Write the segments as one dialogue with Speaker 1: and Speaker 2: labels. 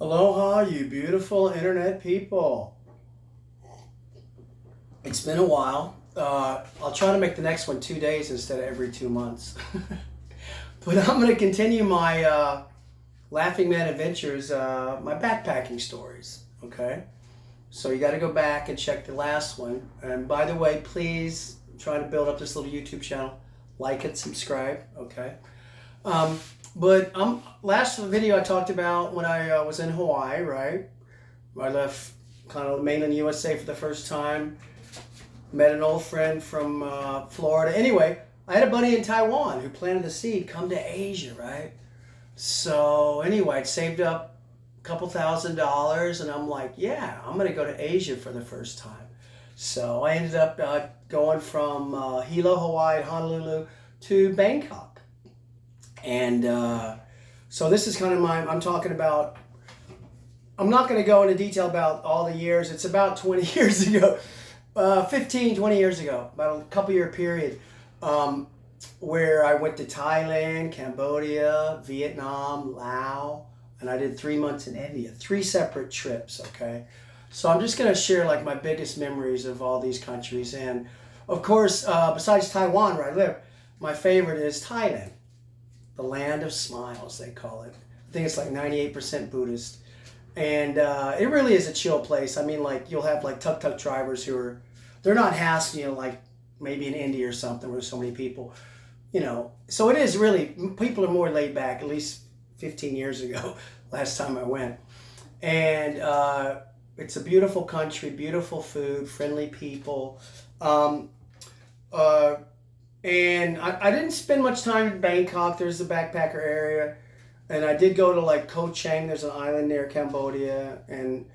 Speaker 1: Aloha, you beautiful internet people. It's been a while. I'll try to make the next one 2 days instead of every 2 months. But I'm going to continue my Laughingman adventures, my backpacking stories. Okay? So you got to go back and check the last one. And by the way, please try to build up this little YouTube channel. Like it, subscribe. Okay? But last video I talked about when I was in Hawaii, right? I left kind of mainland USA for the first time. Met an old friend from Florida. Anyway, I had a buddy in Taiwan who planted the seed, come to Asia, right? So anyway, I'd saved up a couple $1,000s and I'm like, yeah, I'm going to go to Asia for the first time. So I ended up going from Hilo, Hawaii, Honolulu to Bangkok. And so this is kind of I'm talking about, I'm not going to go into detail about all the years. It's about 20 years ago, 15, 20 years ago, about a couple year period, where I went to Thailand, Cambodia, Vietnam, Laos, and I did 3 months in India, 3 separate trips, okay? So I'm just going to share like my biggest memories of all these countries. And of course, besides Taiwan where I live, my favorite is Thailand. The land of smiles, they call it. I think it's like 98% Buddhist. And it really is a chill place. I mean, like, you'll have like tuk-tuk drivers who are, they're not hassling you like maybe in India or something where there's so many people, you know. So it is really, people are more laid back, at least 15 years ago, last time I went. And it's a beautiful country, beautiful food, friendly people. And I didn't spend much time in Bangkok. There's the backpacker area. And I did go to like Koh Chang. There's an island near Cambodia. And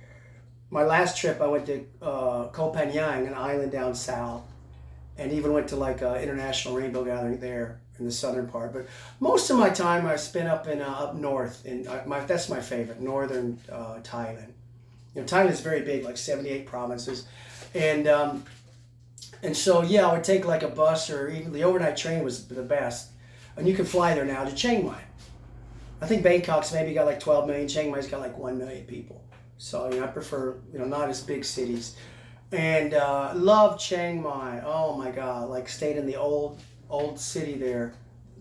Speaker 1: my last trip, I went to Koh Phangan, an island down south. And even went to like an international rainbow gathering there in the southern part. But most of my time I spent up north. And that's my favorite, northern Thailand. You know, Thailand is very big, like 78 provinces. And so, yeah, I would take like a bus or even the overnight train was the best. And you can fly there now to Chiang Mai. I think Bangkok's maybe got like 12 million. Chiang Mai's got like 1 million people. So, you know, I prefer, you know, not as big cities. And love Chiang Mai. Oh, my God. Like stayed in the old city there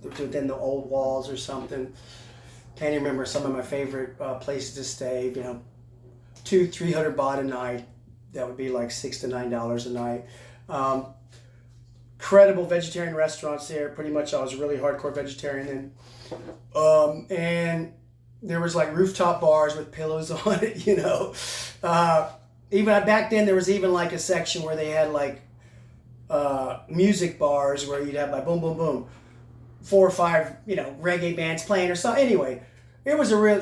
Speaker 1: within the old walls or something. Can't even remember some of my favorite places to stay. You know, 200-300 baht a night. That would be like $6 to $9 a night. Incredible vegetarian restaurants there. Pretty much I was a really hardcore vegetarian then. And there was like rooftop bars with pillows on it, you know. Even back then there was even like a section where they had like music bars where you'd have like boom, boom, boom, 4 or 5, you know, reggae bands playing or something. Anyway,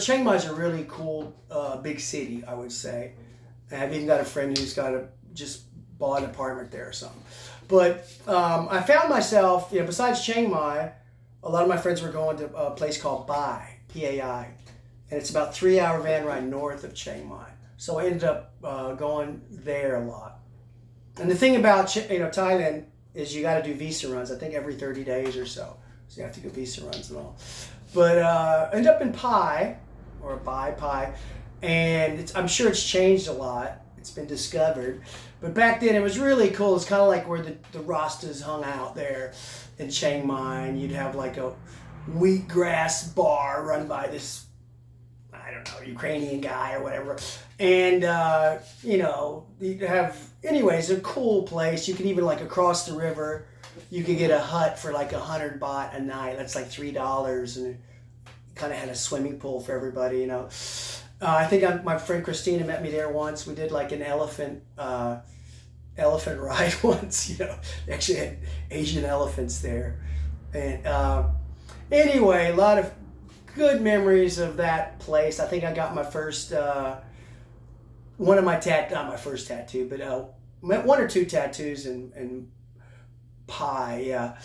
Speaker 1: Chiang Mai's a really cool big city, I would say. And I've even got a friend who's just bought an apartment there or something. But I found myself, you know, besides Chiang Mai, a lot of my friends were going to a place called Pai, P-A-I. And it's about a 3-hour van ride north of Chiang Mai. So I ended up going there a lot. And the thing about, you know, Thailand is you got to do visa runs, I think every 30 days or so. So you have to go visa runs and all. But I ended up in Pai, or Pai. And I'm sure it's changed a lot. It's been discovered. But back then it was really cool. It's kind of like where the Rastas hung out there in Chiang Mai. And you'd have like a wheatgrass bar run by this, I don't know, Ukrainian guy or whatever. And, you know, you'd have, anyways, a cool place. You could even like across the river, you could get a hut for like 100 baht a night. That's like $3. And it kind of had a swimming pool for everybody, you know. I think my friend Christina met me there once. We did like an elephant ride once, you know. They actually had Asian elephants there. And anyway, a lot of good memories of that place. I think I got my first, not my first tattoo, but 1 or 2 tattoos in Pai, yeah.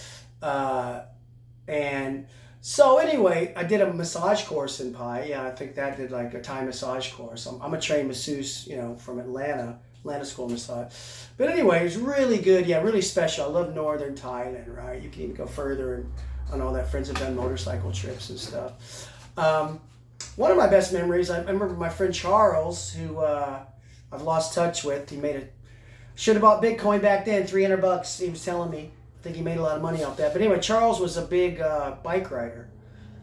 Speaker 1: And so anyway, I did a massage course in Pai. Yeah, I think that did like a Thai massage course. I'm a trained masseuse, you know, from Atlanta School of Massage. But anyway, it was really good. Yeah, really special. I love northern Thailand, right? You can even go further and all that. Friends have done motorcycle trips and stuff. one of my best memories, I remember my friend Charles, who I've lost touch with. He should have bought Bitcoin back then, $300. He was telling me. I think he made a lot of money off that. But anyway, Charles was a big bike rider,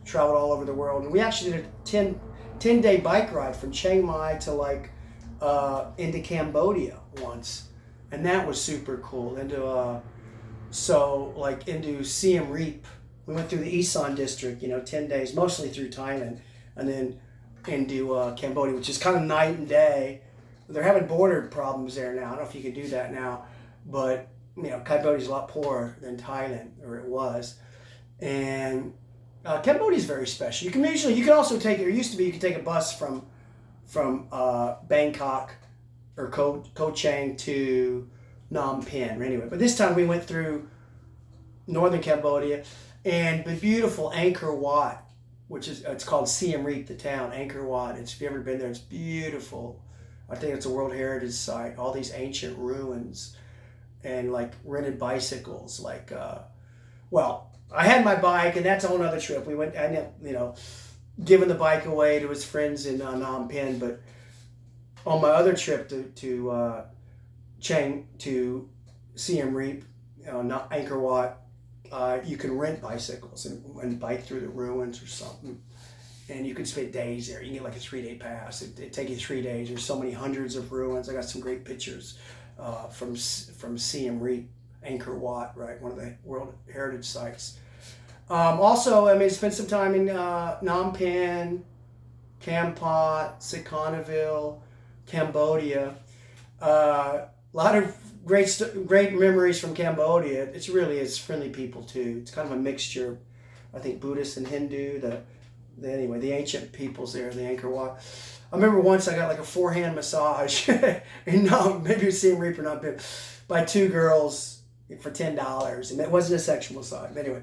Speaker 1: traveled all over the world, and we actually did a 10-day bike ride from Chiang Mai to like into Cambodia once, and that was super cool. Into Siem Reap. We went through the Isan district, 10 days, mostly through Thailand, and then into Cambodia, which is kind of night and day. They're having border problems there now. I don't know if you can do that now, but Cambodia's a lot poorer than Thailand, or it was. And Cambodia's very special. You can also take, or used to be, you could take a bus from Bangkok or Koh Chang to Phnom Penh. Anyway, but this time we went through northern Cambodia and the beautiful Angkor Wat, it's called Siem Reap, the town, Angkor Wat. If you've ever been there, it's beautiful. I think it's a World Heritage Site. All these ancient ruins and like rented bicycles. I had my bike, and that's a whole other trip. We went, I ended up, giving the bike away to his friends in Phnom Penh. But on my other trip to Siem Reap, Angkor Wat, you can rent bicycles and bike through the ruins or something. And you can spend days there. You can get like a 3-day pass. It'd take you 3 days. There's so many hundreds of ruins. I got some great pictures from Siem Reap, Angkor Wat, right? One of the World Heritage Sites. Also, spent some time in Phnom Penh, Kampot, Sihanoukville, Cambodia. A lot of great memories from Cambodia. It really is friendly people too. It's kind of a mixture, I think, Buddhist and Hindu. The ancient peoples there, the Angkor Wat. I remember once I got like a 4-hand massage, and maybe it was Siem Reap or not, but by 2 girls for $10, and it wasn't a sexual massage. But anyway,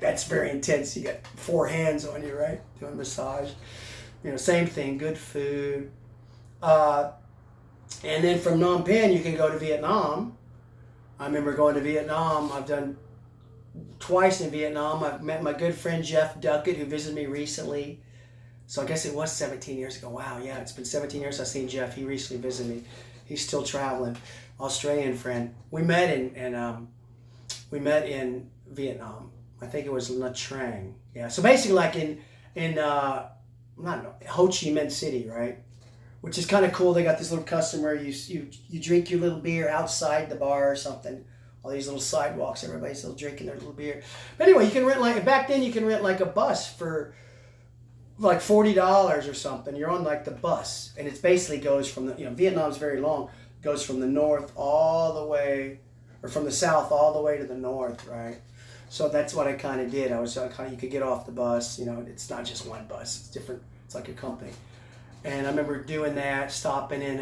Speaker 1: that's very intense. You got 4 hands on you, right, doing massage. Same thing, good food. And then from Phnom Penh, you can go to Vietnam. I remember going to Vietnam. I've done twice in Vietnam. I've met my good friend Jeff Duckett, who visited me recently. So I guess it was 17 years ago. Wow, yeah, it's been 17 years I've seen Jeff. He recently visited me. He's still traveling. Australian friend. We met in Vietnam. I think it was Nha Trang. Yeah. So basically, like in Ho Chi Minh City, right? Which is kind of cool. They got this little custom where you drink your little beer outside the bar or something. All these little sidewalks, everybody's still drinking their little beer. But anyway, you can rent back then you can rent like a bus for like $40 or something. You're on like the bus, and it basically goes from Vietnam's very long. It goes from the north all the way, or from the south all the way to the north, right? So that's what I kind of did. You could get off the bus. It's not just one bus. It's different. It's like a company. And I remember doing that, stopping in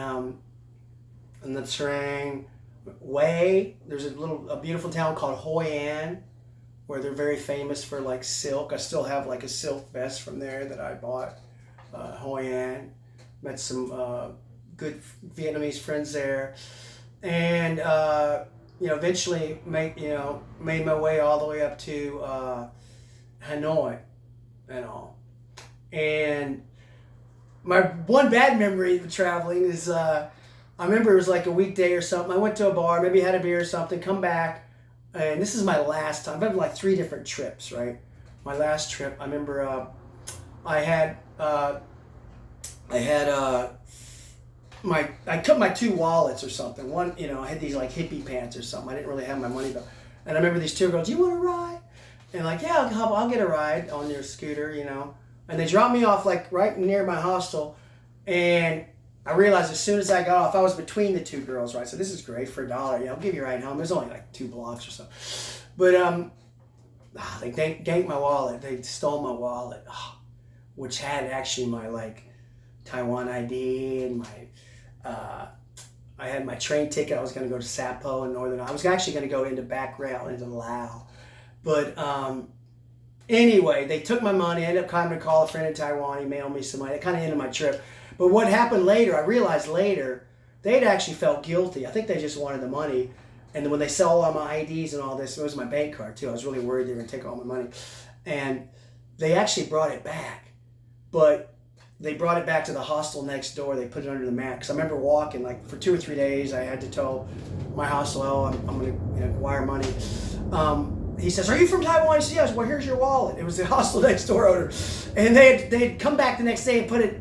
Speaker 1: the Trang. There's a beautiful town called Hoi An, where they're very famous for like silk. I still have like a silk vest from there that I bought. Hoi An, met some good Vietnamese friends there, and eventually made my way all the way up to Hanoi and all. And my one bad memory of traveling is I remember it was like a weekday or something. I went to a bar, maybe had a beer or something, come back, and this is my last time. I've been like 3 different trips, right? My last trip, I remember I took my 2 wallets or something. One, I had these like hippie pants or something. I didn't really have my money though. And I remember these 2 girls, "You want to ride?" And like, "Yeah, I'll get a ride on your scooter, And they dropped me off like right near my hostel, and I realized as soon as I got off, I was between the 2 girls, right? So this is great for $1. I'll give you a ride home. There's only like 2 blocks or so. But they ganked my wallet. They stole my wallet, which had actually my like Taiwan ID and I had my train ticket. I was going to go to Sapo in Northern. I was actually going to go into back rail into Laos. But anyway, they took my money. I ended up having to call a friend in Taiwan. He mailed me some money. It kind of ended my trip. But what happened later, I realized later, they'd actually felt guilty. I think they just wanted the money. And then when they saw all my IDs and all this, it was my bank card too. I was really worried they were going to take all my money. And they actually brought it back. But they brought it back to the hostel next door. They put it under the mat. Because I remember walking, like, for 2 or 3 days, I had to tell my hostel, oh, I'm going to wire money. He says, are you from Taiwan? I said, yes. Well, here's your wallet. It was the hostel next door owner. And they'd come back the next day and put it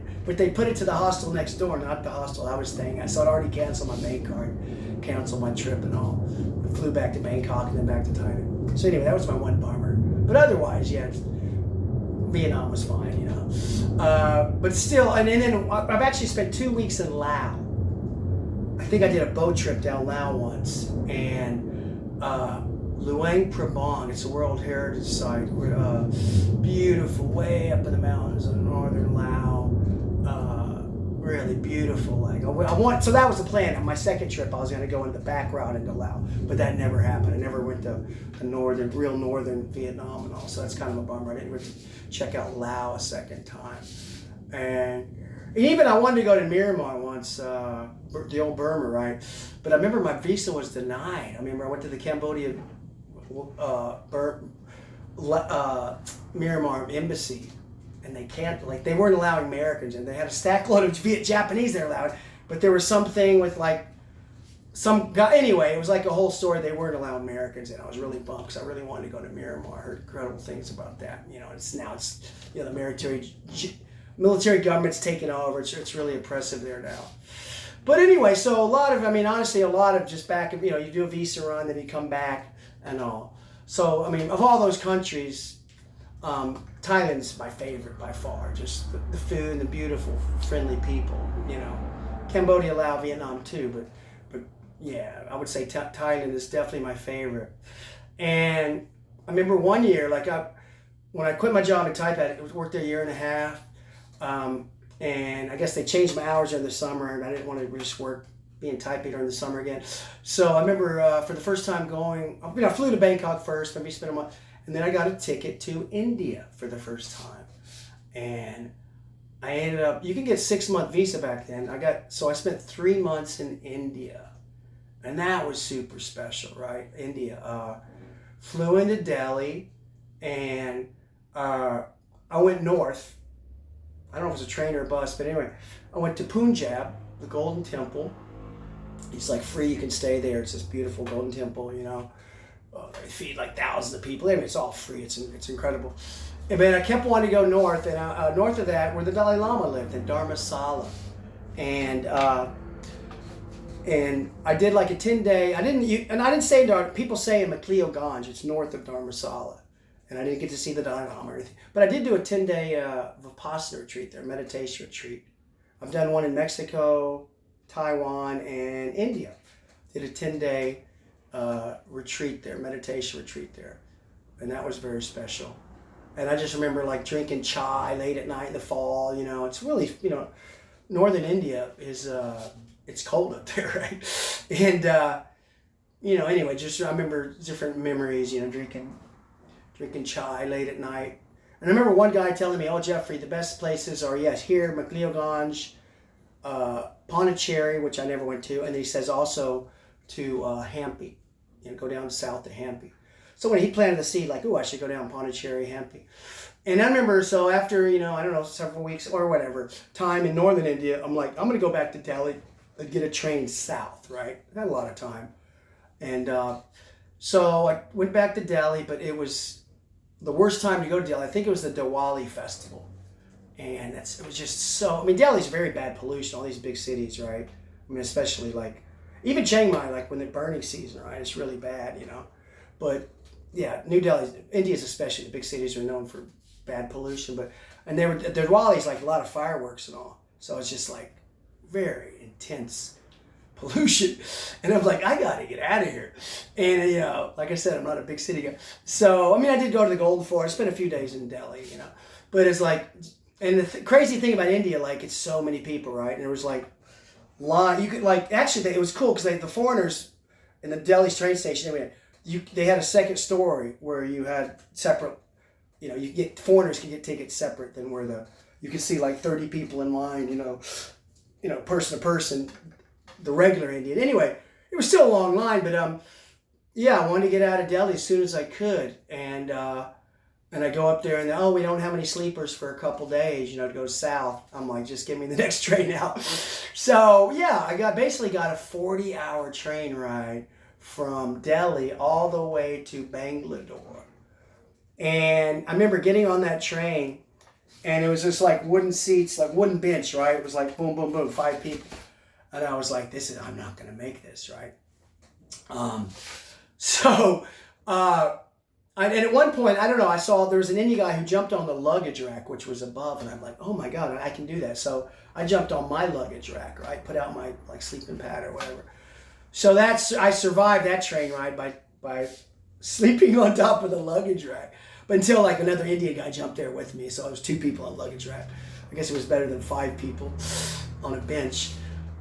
Speaker 1: to the hostel next door, not the hostel I was staying at. So I'd already canceled my bank card, canceled my trip and all. I flew back to Bangkok and then back to Thailand. So anyway, that was my one bummer. But otherwise, yeah, Vietnam was fine, you know. But still, and then I've actually spent 2 weeks in Laos. I think I did a boat trip down Laos once, and Luang Prabang, it's a World Heritage Site. Beautiful, way up in the mountains of northern Laos. Really beautiful. Like so that was the plan. On my second trip, I was going to go into the back route into Laos, but that never happened. I never went to real northern Vietnam and all. So that's kind of a bummer. I didn't really check out Laos a second time. And even I wanted to go to Myanmar once, the old Burma, right? But I remember my visa was denied. I remember I went to the Cambodia Myanmar embassy, and they weren't allowing Americans, and they had a stack load of Japanese they were allowed, but there was something with like some guy, anyway, it was like a whole story. They weren't allowing Americans in. I was really bummed because I really wanted to go to Myanmar. I heard incredible things about that. You know, it's you know, the military government's taken over. It's really oppressive there now. But anyway, so honestly, a lot of just back, you know, you do a visa run, then you come back and all. So, I mean, of all those countries, Thailand's my favorite by far. Just the food and the beautiful, friendly people, you know. Cambodia, Laos, Vietnam too, but yeah, I would say Thailand is definitely my favorite. And I remember one year, when I quit my job in Taipei, I worked there a year and a half, and I guess they changed my hours during the summer, and I didn't want to just be in Taipei during the summer again. So I remember for the first time going, I flew to Bangkok first, maybe spent a month, and then I got a ticket to India for the first time. And I ended up, you could get 6-month visa back then. I spent 3 months in India. And that was super special, right? India. Flew into Delhi, and I went north. I don't know if it was a train or a bus, but anyway, I went to Punjab, the Golden Temple. It's like free, you can stay there. It's this beautiful Golden Temple, you know. They feed like thousands of people. Anyway, it's all free. It's incredible. And then I kept wanting to go north, and north of that, where the Dalai Lama lived, in Dharamsala. And I did like a 10-day. I didn't say people say in McLeod, it's north of Dharamsala, and I didn't get to see the Dalai Lama or anything. But I did do a 10-day Vipassana retreat there, meditation retreat. I've done one in Mexico, Taiwan, and India. Did a 10-day retreat there, meditation retreat there, and that was very special. And I just remember like drinking chai late at night in the fall. You know, it's really, you know, northern India is it's cold up there, right? And you know, anyway, just I remember different memories. You know, drinking chai late at night. And I remember one guy telling me, "Oh, Jeffrey, the best places are here, McLeod, Pondicherry, which I never went to, and he says also to Hampi, you know, go down south to Hampi." So when he planted the seed, like, I should go down Pondicherry, Hampi. And I remember, so after, you know, I don't know, several weeks or whatever, time in northern India, I'm like, I'm going to go back to Delhi and get a train south, right? I had a lot of time. And so I went back to Delhi, but it was the worst time to go to Delhi. I think it was the Diwali festival. And it was just so, I mean, Delhi's very bad pollution, all these big cities, right? I mean, especially like, even Chiang Mai, like when the burning season, right? It's really bad, you know. But yeah, New Delhi, India's especially, the big cities are known for bad pollution. And the Diwali's like a lot of fireworks and all. So it's just like very intense pollution. And I'm like, I got to get out of here. And, you know, like I said, I'm not a big city guy. So, I mean, I did go to the Golden Forest, spent a few days in Delhi, you know. But it's like, and the crazy thing about India, like, it's so many people, right? And there was like, line. You could like actually it was cool because the foreigners in the Delhi's train station they had a second story where you had separate, you know, foreigners can get tickets separate than where you could see like 30 people in line, you know, person to person, the regular Indian. Anyway, it was still a long line, but yeah, I wanted to get out of Delhi as soon as I could, and And I go up there and, oh, we don't have any sleepers for a couple days, to go south. I'm like, just give me the next train out. So, yeah, I basically got a 40-hour train ride from Delhi all the way to Bangalore. And I remember getting on that train, and it was just like wooden seats, like wooden bench, right? It was like boom, boom, boom, 5 people. And I was like, I'm not going to make this, right? And at one point, I don't know, I saw there was an Indian guy who jumped on the luggage rack, which was above, and I'm like, oh my God, I can do that. So I jumped on my luggage rack, right? Put out my sleeping pad or whatever. So I survived that train ride by sleeping on top of the luggage rack. But until another Indian guy jumped there with me, so it was 2 people on the luggage rack. I guess it was better than 5 people on a bench.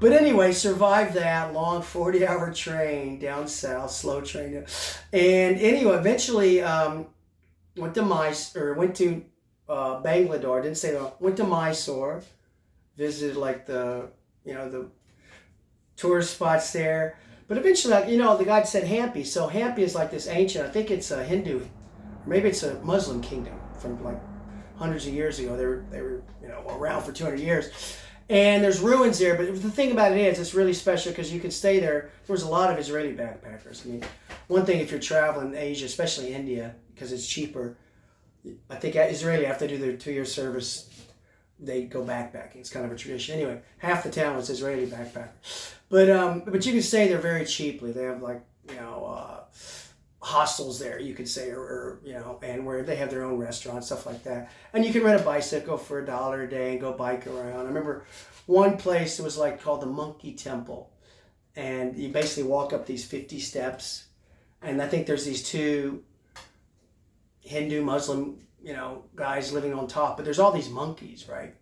Speaker 1: But anyway, survived that long 40-hour train down south, slow train. And anyway, eventually went to Bangalore. Didn't say that. Went to Mysore, visited the tourist spots there. But eventually, the guide said Hampi. So Hampi is this ancient, I think it's a Hindu, or maybe it's a Muslim kingdom from hundreds of years ago. They were around for 200 years. And there's ruins there, but the thing about it is it's really special because you can stay there. There was a lot of Israeli backpackers. I mean, one thing if you're traveling Asia, especially India, because it's cheaper, I think Israeli, after they do their 2-year service, they go backpacking. It's kind of a tradition. Anyway, half the town was Israeli backpacker. But you can stay there very cheaply. They have hostels there, you could say, or and where they have their own restaurants, stuff like that. And you can rent a bicycle for $1 a day and go bike around. I remember one place, it was called the Monkey Temple. And you basically walk up these 50 steps. And I think there's these 2 Hindu, Muslim, guys living on top. But there's all these monkeys, right?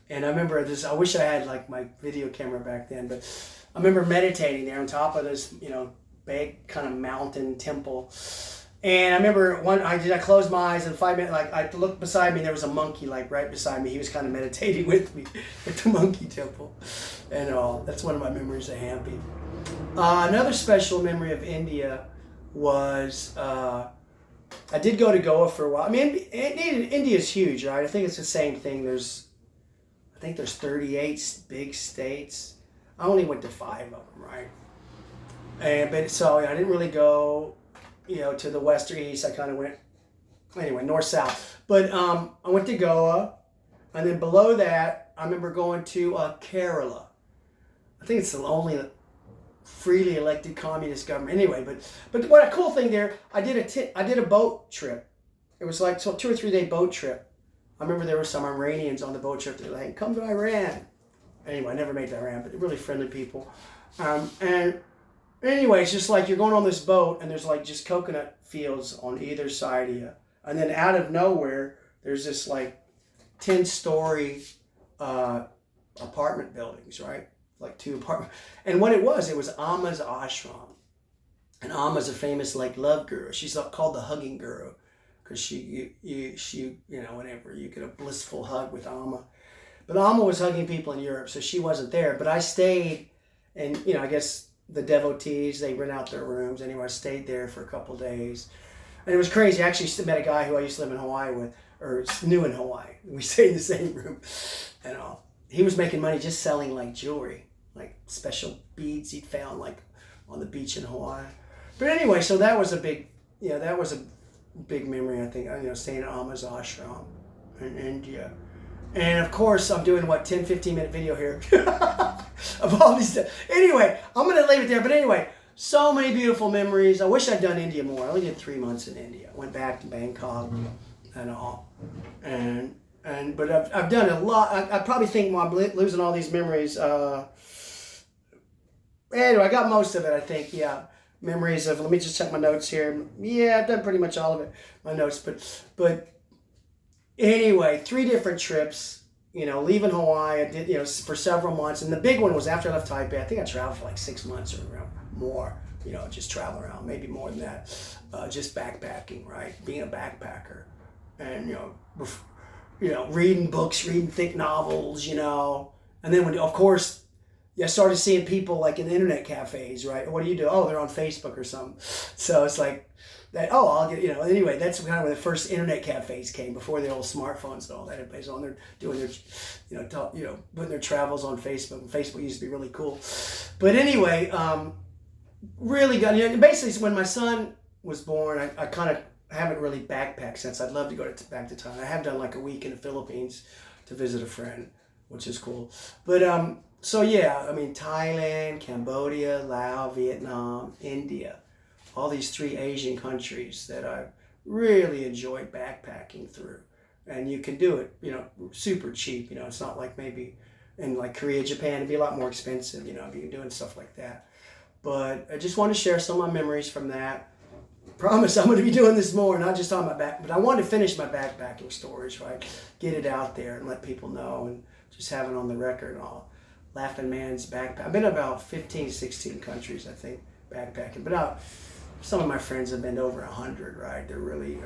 Speaker 1: And I remember this, I wish I had my video camera back then, but I remember meditating there on top of this, big kind of mountain temple. And I remember I closed my eyes and 5 minutes, I looked beside me, there was a monkey right beside me. He was kind of meditating with me at the monkey temple. And that's one of my memories of Hampi. Another special memory of India was, I did go to Goa for a while. I mean, India is huge, right? I think it's the same thing. There's 38 big states. I only went to 5 of them, right? So I didn't really go, to the west or east. I kind of went, anyway, north, south. But I went to Goa, and then below that, I remember going to Kerala. I think it's the only freely elected communist government. Anyway, but what a cool thing there, I did a boat trip. It was 2 or 3 day boat trip. I remember there were some Iranians on the boat trip. They're like, come to Iran. Anyway, I never made to Iran, but really friendly people. And anyway, it's just you're going on this boat and there's just coconut fields on either side of you. And then out of nowhere, there's this 10-story apartment buildings, right? 2 apartments. And what it was Amma's ashram. And Amma's a famous love guru. She's called the hugging guru because she whenever you get a blissful hug with Amma. But Amma was hugging people in Europe, so she wasn't there. But I stayed, and I guess the devotees, they rent out their rooms. Anyway, I stayed there for a couple of days. And it was crazy. I actually met a guy who I used to live in Hawaii with, or knew in Hawaii. We stayed in the same room. And he was making money just selling jewelry, special beads he'd found on the beach in Hawaii. But anyway, so that was a big memory, I think, staying at Amma's ashram in India. And of course, I'm doing 10-15 minute video here of all these stuff. Anyway, I'm going to leave it there. But anyway, so many beautiful memories. I wish I'd done India more. I only did 3 months in India. Went back to Bangkok and all. But I've done a lot. I probably think I'm losing all these memories. Anyway, I got most of it, I think. Yeah. Memories of, let me just check my notes here. Yeah, I've done pretty much all of it. My notes. But anyway, 3 different trips, leaving Hawaii, I did, for several months. And the big one was after I left Taipei. I think I traveled for 6 months or more, just travel around, maybe more than that. Just backpacking, right? Being a backpacker. And, reading books, reading thick novels, And then of course, I started seeing people in the internet cafes, right? What do you do? Oh, they're on Facebook or something. So it's that, oh, I'll get, anyway, that's kind of when the first internet cafes came, before the old smartphones and all that. Everybody's on there doing their, putting their travels on Facebook. And Facebook used to be really cool. But anyway, really got, basically when my son was born, I kind of haven't really backpacked since. I'd love to go back to Thailand. I have done like a week in the Philippines to visit a friend, which is cool. But, so yeah, I mean, Thailand, Cambodia, Laos, Vietnam, India, all these 3 Asian countries that I really enjoyed backpacking through. And you can do it, super cheap. It's not like maybe in like Korea, Japan, it'd be a lot more expensive, if you're doing stuff like that. But I just want to share some of my memories from that. Promise I'm going to be doing this more, not just on my back, but I want to finish my backpacking stories, right? Get it out there and let people know and just have it on the record and all. Laughingman's backpack. I've been to about 15, 16 countries, I think, backpacking. But some of my friends have been to over 100, right? They're really,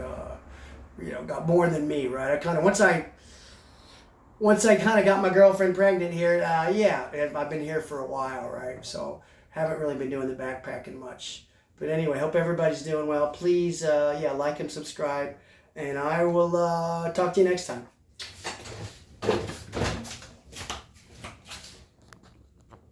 Speaker 1: got more than me, right? I kind of, once I kind of got my girlfriend pregnant here, I've been here for a while, right? So haven't really been doing the backpacking much. But anyway, hope everybody's doing well. Please, like and subscribe. And I will talk to you next time.